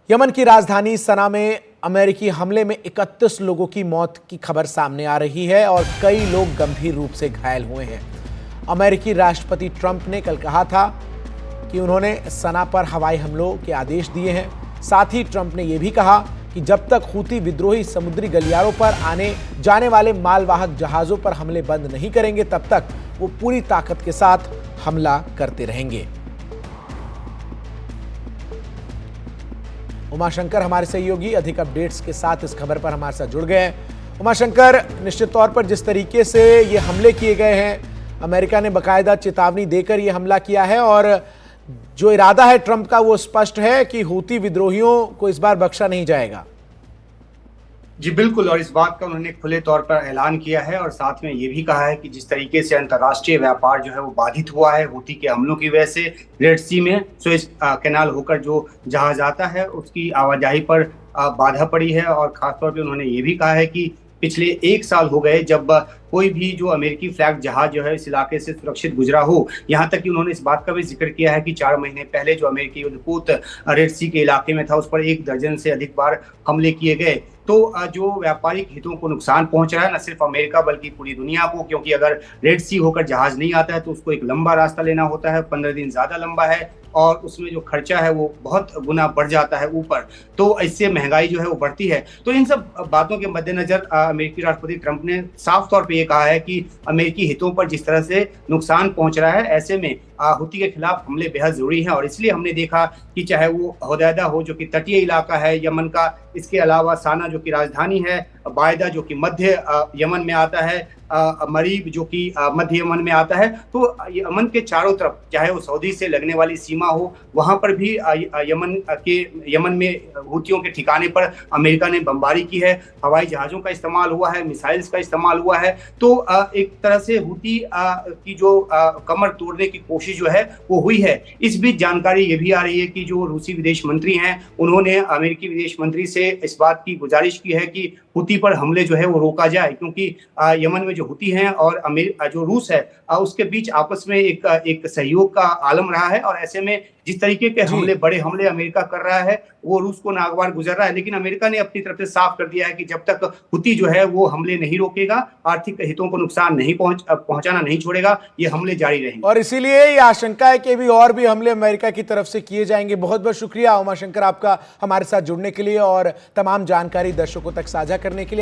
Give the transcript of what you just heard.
Yemen की राजधानी सना में अमेरिकी हमले में 31 लोगों की मौत की खबर सामने आ रही है और कई लोग गंभीर रूप से घायल हुए हैं। अमेरिकी राष्ट्रपति ट्रंप ने कल कहा था कि उन्होंने सना पर हवाई हमलों के आदेश दिए हैं। साथ ही ट्रंप ने यह भी कहा कि जब तक हूती विद्रोही समुद्री गलियारों पर आने जाने वाले मालवाहक जहाजों पर हमले बंद नहीं करेंगे, तब तक वो पूरी ताकत के साथ हमला करते रहेंगे। उमाशंकर हमारे सहयोगी अधिक अपडेट्स के साथ इस खबर पर हमारे साथ जुड़ गए हैं। उमाशंकर, निश्चित तौर पर जिस तरीके से ये हमले किए गए हैं, अमेरिका ने बाकायदा चेतावनी देकर ये हमला किया है और जो इरादा है ट्रंप का वो स्पष्ट है कि हूती विद्रोहियों को इस बार बख्शा नहीं जाएगा। जी बिल्कुल, और इस बात का उन्होंने खुले तौर पर ऐलान किया है और साथ में ये भी कहा है कि जिस तरीके से अंतर्राष्ट्रीय व्यापार जो है वो बाधित हुआ है हूती के हमलों की वजह से, रेड सी में सुएज कैनाल होकर जो जहाज आता है उसकी आवाजाही पर बाधा पड़ी है। और खासतौर पे उन्होंने ये भी कहा है कि पिछले 1 साल हो गए जब कोई भी जो अमेरिकी फ्लैग जहाज जो है इस इलाके से सुरक्षित गुजरा हो। यहाँ तक कि उन्होंने इस बात का भी जिक्र किया है कि 4 महीने पहले जो अमेरिकी युद्धपोत रेड सी के इलाके में था उस पर 1 दर्जन से अधिक बार हमले किए गए। तो जो व्यापारिक हितों को नुकसान पहुंच रहा है न सिर्फ अमेरिका बल्कि पूरी दुनिया को, क्योंकि अगर रेड सी होकर जहाज नहीं आता है तो उसको एक लंबा रास्ता लेना होता है, 15 दिन ज्यादा लंबा है और उसमें जो खर्चा है वो बहुत गुना बढ़ जाता है ऊपर, तो इससे महंगाई जो है वो बढ़ती है। तो इन सब बातों के मद्देनजर अमेरिकी राष्ट्रपति ट्रंप ने साफ तौर पे ये कहा है कि अमेरिकी हितों पर जिस तरह से नुकसान पहुंच रहा है, ऐसे में हूती के खिलाफ हमले बेहद जरूरी हैं। और इसलिए हमने देखा कि चाहे वो होदैदा हो जो कि तटीय इलाका है यमन का, इसके अलावा साना जो कि राजधानी है, बायदा जो कि मध्य यमन में आता है, मरीब जो कि मध्य यमन में आता है, तो यमन के चारों तरफ चाहे वो सऊदी से लगने वाली सीमा हो, वहां पर भी यमन में हूतियों के ठिकाने पर अमेरिका ने बमबारी की है, हवाई जहाजों का इस्तेमाल हुआ है, मिसाइल्स का इस्तेमाल हुआ है। तो एक तरह से हूती की जो कमर तोड़ने की कोशिश जो है वो हुई है। इस बीच जानकारी ये भी आ रही है कि जो रूसी विदेश मंत्री हैं उन्होंने अमेरिकी विदेश मंत्री से इस बात की गुजारिश की है कि हूती पर हमले जो है वो रोका जाए, क्योंकि यमन में जो हूती हैं और जो रूस है उसके बीच आपस में एक सहयोग का आलम रहा है। और ऐसे में जिस तरीके के बड़े हमले अमेरिका कर रहा है वो रूस को नागवार गुजर रहा है, लेकिन अमेरिका ने अपनी तरफ से साफ कर दिया है कि जब तक हूती जो है वो हमले नहीं रोकेगा, आर्थिक हितों को नुकसान नहीं पहुंचाना नहीं छोड़ेगा, ये हमले जारी रहेंगे। और इसीलिए ये आशंका है कि भी और भी हमले अमेरिका की तरफ से किए जाएंगे। बहुत बहुत शुक्रिया उमाशंकर आपका हमारे साथ जुड़ने के लिए और तमाम जानकारी दर्शकों तक साझा करने के लिए।